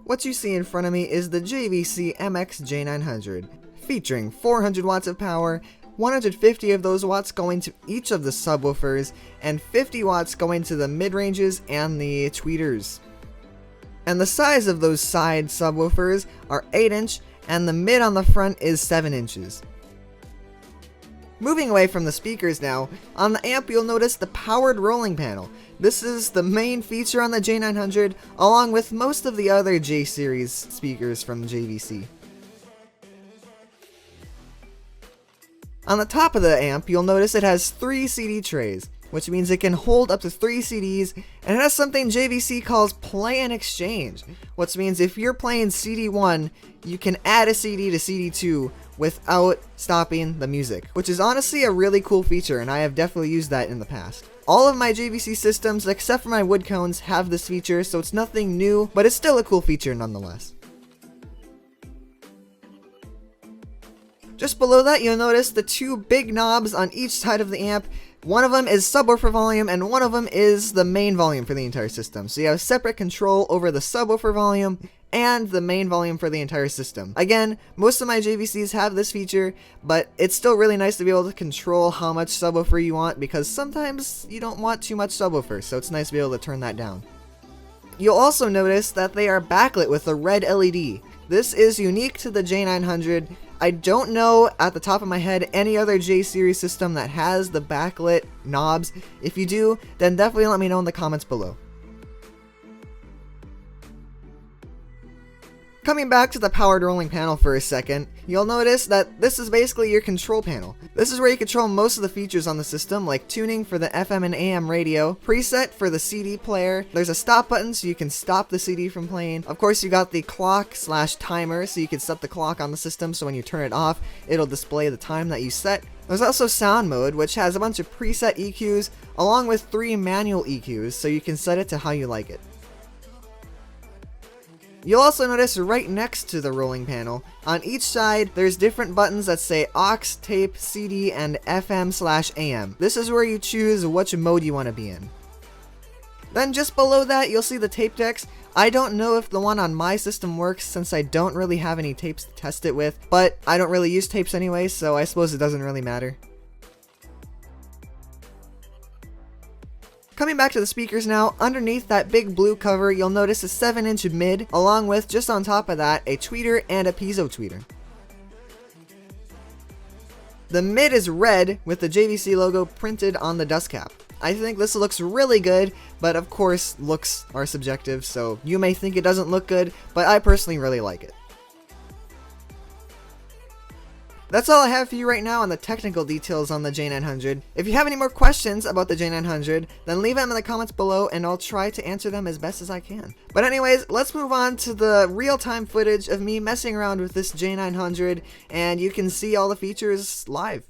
What you see in front of me is the JVC MX-J900, featuring 400 watts of power, 150 of those watts going to each of the subwoofers, and 50 watts going to the mid-ranges and the tweeters. And the size of those side subwoofers are 8 inch, and the mid on the front is 7 inches. Moving away from the speakers now, on the amp you'll notice the powered rolling panel. This is the main feature on the J900, along with most of the other J-series speakers from JVC. On the top of the amp, you'll notice it has 3 CD trays, which means it can hold up to 3 CDs, and it has something JVC calls play and exchange, which means if you're playing CD 1, you can add a CD to CD 2 without stopping the music, which is honestly a really cool feature, and I have definitely used that in the past. All of my JVC systems, except for my wood cones, have this feature, so it's nothing new, but it's still a cool feature nonetheless. Just below that, you'll notice the 2 big knobs on each side of the amp. One of them is subwoofer volume, and one of them is the main volume for the entire system. So you have separate control over the subwoofer volume and the main volume for the entire system. Again, most of my JVCs have this feature, but it's still really nice to be able to control how much subwoofer you want, because sometimes you don't want too much subwoofer, so it's nice to be able to turn that down. You'll also notice that they are backlit with a red LED. This is unique to the J900. I don't know at the top of my head any other J-series system that has the backlit knobs. If you do, then definitely let me know in the comments below. Coming back to the powered rolling panel for a second, you'll notice that this is basically your control panel. This is where you control most of the features on the system, like tuning for the FM and AM radio, preset for the CD player, there's a stop button so you can stop the CD from playing. Of course, you got the clock/timer so you can set the clock on the system, so when you turn it off, it'll display the time that you set. There's also sound mode, which has a bunch of preset EQs, along with 3 manual EQs, so you can set it to how you like it. You'll also notice right next to the rolling panel, on each side, there's different buttons that say aux, tape, CD, and FM/AM. This is where you choose which mode you want to be in. Then just below that, you'll see the tape decks. I don't know if the one on my system works since I don't really have any tapes to test it with, but I don't really use tapes anyway, so I suppose it doesn't really matter. Coming back to the speakers now, underneath that big blue cover, you'll notice a 7-inch mid, along with, just on top of that, a tweeter and a piezo tweeter. The mid is red, with the JVC logo printed on the dust cap. I think this looks really good, but of course, looks are subjective, so you may think it doesn't look good, but I personally really like it. That's all I have for you right now on the technical details on the J900. If you have any more questions about the J900, then leave them in the comments below and I'll try to answer them as best as I can. But anyways, let's move on to the real-time footage of me messing around with this J900, and you can see all the features live.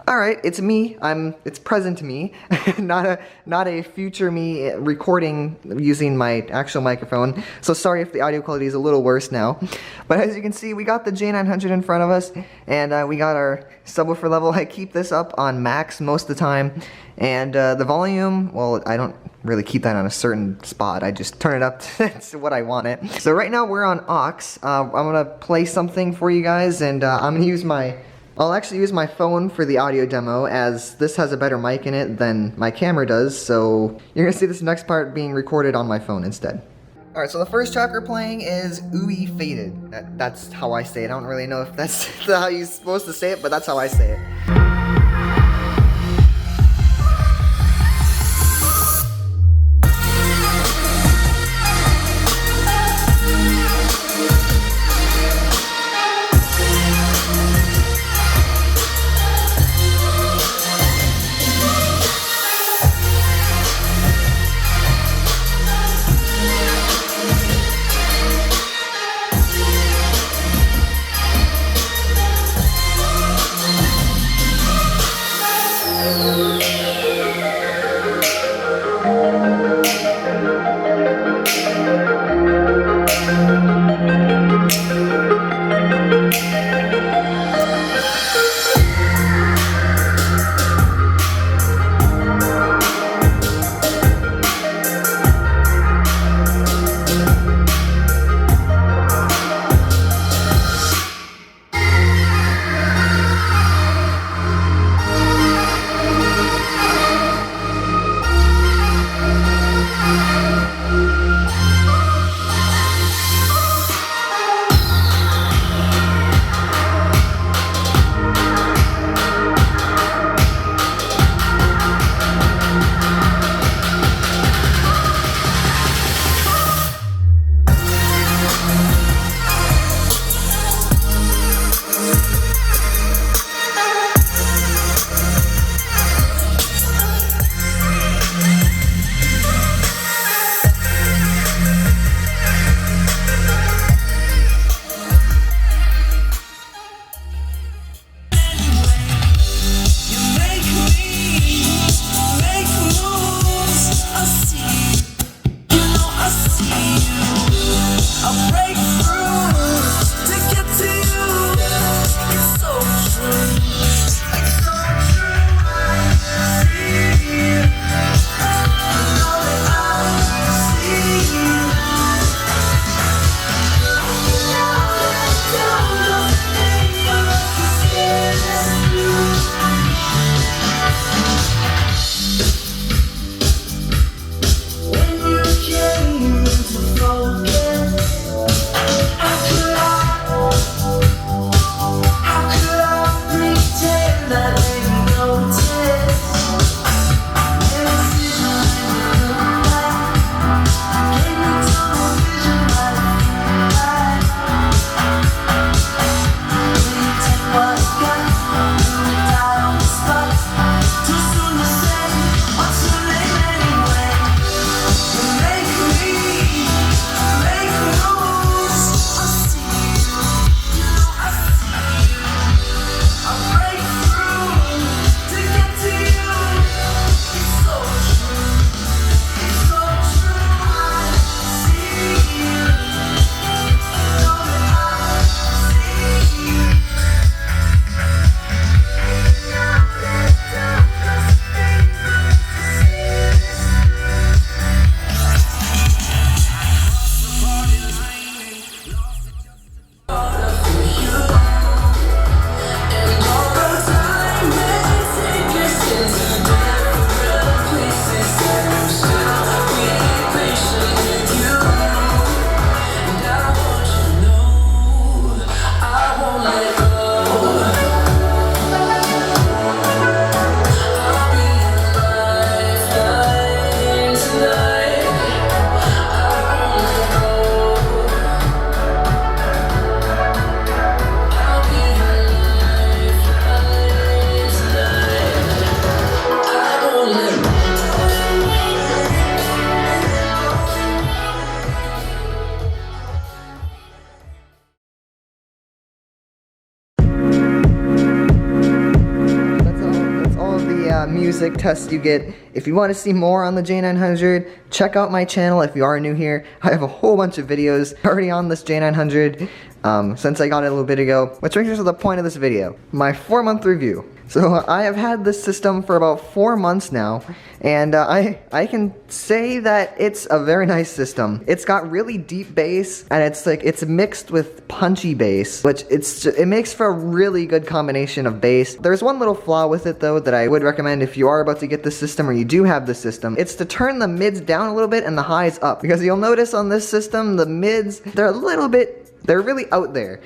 Alright, it's me. It's present me, not a future me recording using my actual microphone. So sorry if the audio quality is a little worse now. But as you can see, we got the J900 in front of us, and we got our subwoofer level. I keep this up on max most of the time, and the volume, well, I don't really keep that on a certain spot. I just turn it up to what I want it. So right now we're on aux. I'm gonna play something for you guys, and I'm gonna use I'll actually use my phone for the audio demo, as this has a better mic in it than my camera does, so you're gonna see this next part being recorded on my phone instead. Alright, so the first track we're playing is Ooey Faded. That's how I say it. I don't really know if that's how you're supposed to say it, but that's how I say it. music tests you get. If you want to see more on the J900, check out my channel if you are new here. I have a whole bunch of videos already on this J900 since I got it a little bit ago. Which brings us to the point of this video, my 4-month review. So I have had this system for about 4 months now, and I can say that it's a very nice system. It's got really deep bass, and it's mixed with punchy bass, which it makes for a really good combination of bass. There's one little flaw with it though that I would recommend if you are about to get this system or you do have this system. It's to turn the mids down a little bit and the highs up, because you'll notice on this system the mids, they're really out there.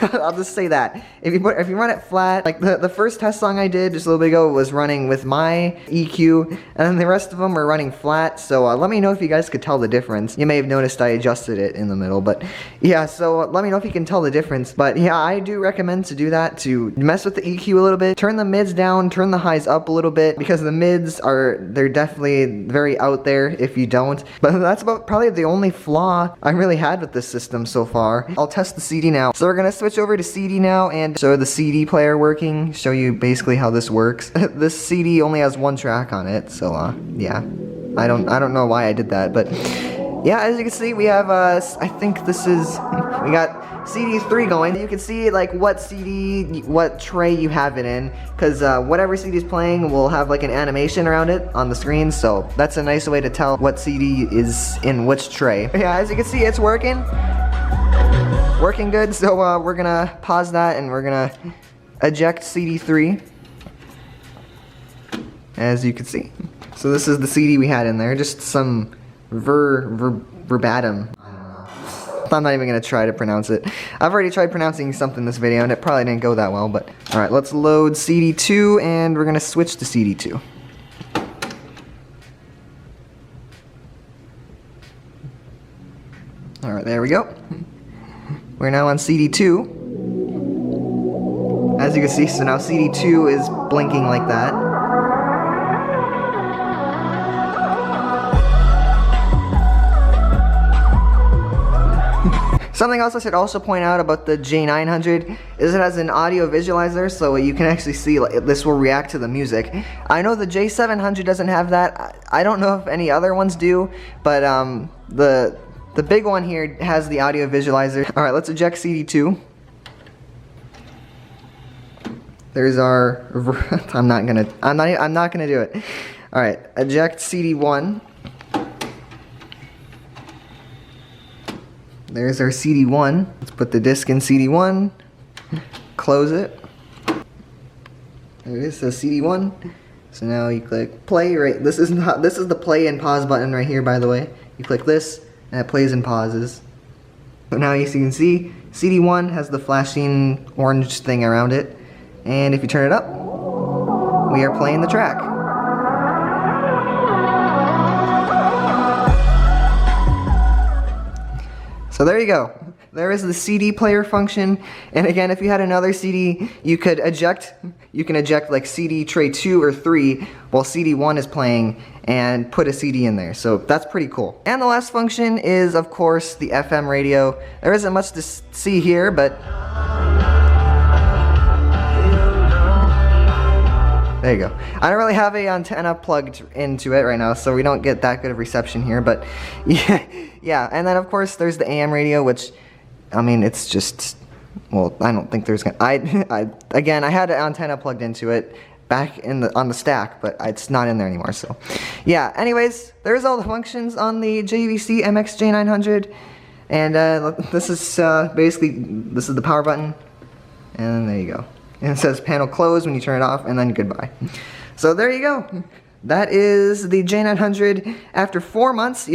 I'll just say that. If you run it flat, like the first test song I did just a little bit ago was running with my EQ, and then the rest of them are running flat, so let me know if you guys could tell the difference. You may have noticed I adjusted it in the middle, but yeah, so let me know if you can tell the difference. But yeah, I do recommend to do that, to mess with the EQ a little bit, turn the mids down, turn the highs up a little bit, because the mids they're definitely very out there if you don't. But that's about probably the only flaw I really had with this system so far. I'll test the CD now. So we're gonna switch over to CD now and show the CD player working, show you basically how this works. This CD only has one track on it, so yeah, I don't know why I did that, but yeah, as you can see, we have I think we got CD3 going. You can see like what tray you have it in, because whatever CD is playing will have like an animation around it on the screen, so that's a nice way to tell what CD is in which tray. Yeah, as you can see, it's working good. So we're gonna pause that and we're gonna eject CD3, as you can see. So this is the CD we had in there, just some verbatim. I'm not even gonna try to pronounce it. I've already tried pronouncing something in this video and it probably didn't go that well, but alright, let's load CD2 and we're gonna switch to CD2. Alright, there we go. We're now on CD2. As you can see, so now CD2 is blinking like that. Something else I should also point out about the J900 is it has an audio visualizer, so you can actually see this will react to the music. I know the J700 doesn't have that. I don't know if any other ones do, but the big one here has the audio visualizer. Alright, let's eject CD2. There's our I'm not gonna do it. Alright, eject CD1. There's our CD1. Let's put the disc in CD1. Close it. There it is, so CD1. So now you click play, right? This is the play and pause button right here, by the way. You click this, and it plays and pauses. So now as you can see, CD1 has the flashing orange thing around it, and if you turn it up, we are playing the track. So there you go. There is the CD player function, and again, if you had another CD, you can eject like CD tray 2 or 3 while CD1 is playing and put a CD in there. So that's pretty cool. And the last function is, of course, the FM radio. There isn't much to see here, but there you go. I don't really have an antenna plugged into it right now, so we don't get that good of reception here, but yeah. And then of course there's the AM radio, which, I mean, it's just, well, I don't think there's gonna, again, I had an antenna plugged into it back on the stack, but it's not in there anymore, so yeah. Anyways, there's all the functions on the JVC MX-J900, and this is this is the power button, and there you go. And it says panel closed when you turn it off, and then goodbye. So there you go. That is the J900 after 4 months.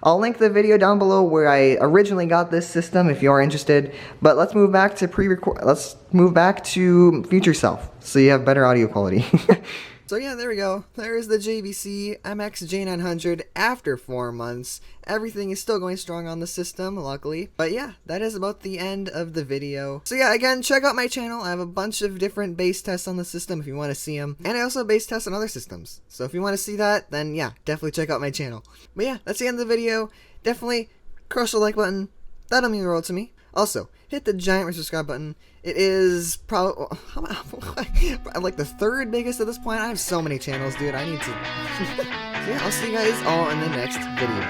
I'll link the video down below where I originally got this system if you are interested. But let's move back to let's move back to future self, so you have better audio quality. So yeah, there we go. There's the JVC MX-J900 after 4 months. Everything is still going strong on the system, luckily. But yeah, that is about the end of the video. So yeah, again, check out my channel. I have a bunch of different bass tests on the system if you want to see them. And I also bass test on other systems. So if you want to see that, then yeah, definitely check out my channel. But yeah, that's the end of the video. Definitely crush the like button. That'll mean the world to me. Also, hit the giant red subscribe button. It is probably like the third biggest at this point. I have so many channels, dude. I need to. So yeah, I'll see you guys all in the next video.